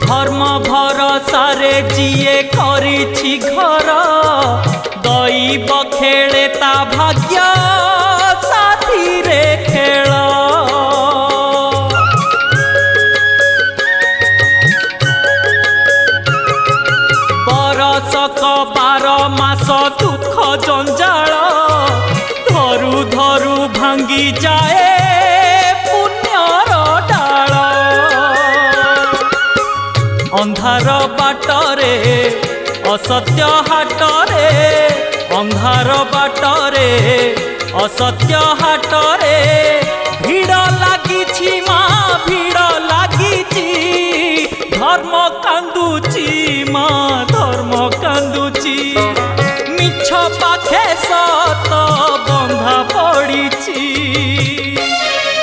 धर्म भरसारे जिए करिछि घर दैव खेले ता भाग्य साथी रे खेल बरसक 12 मास दुख जंजाल धरु धरु भांगी जाए पुण्यर डाल अंधार बाटरे असत्य हाटरे अंधार बाटरे असत्य हाटरे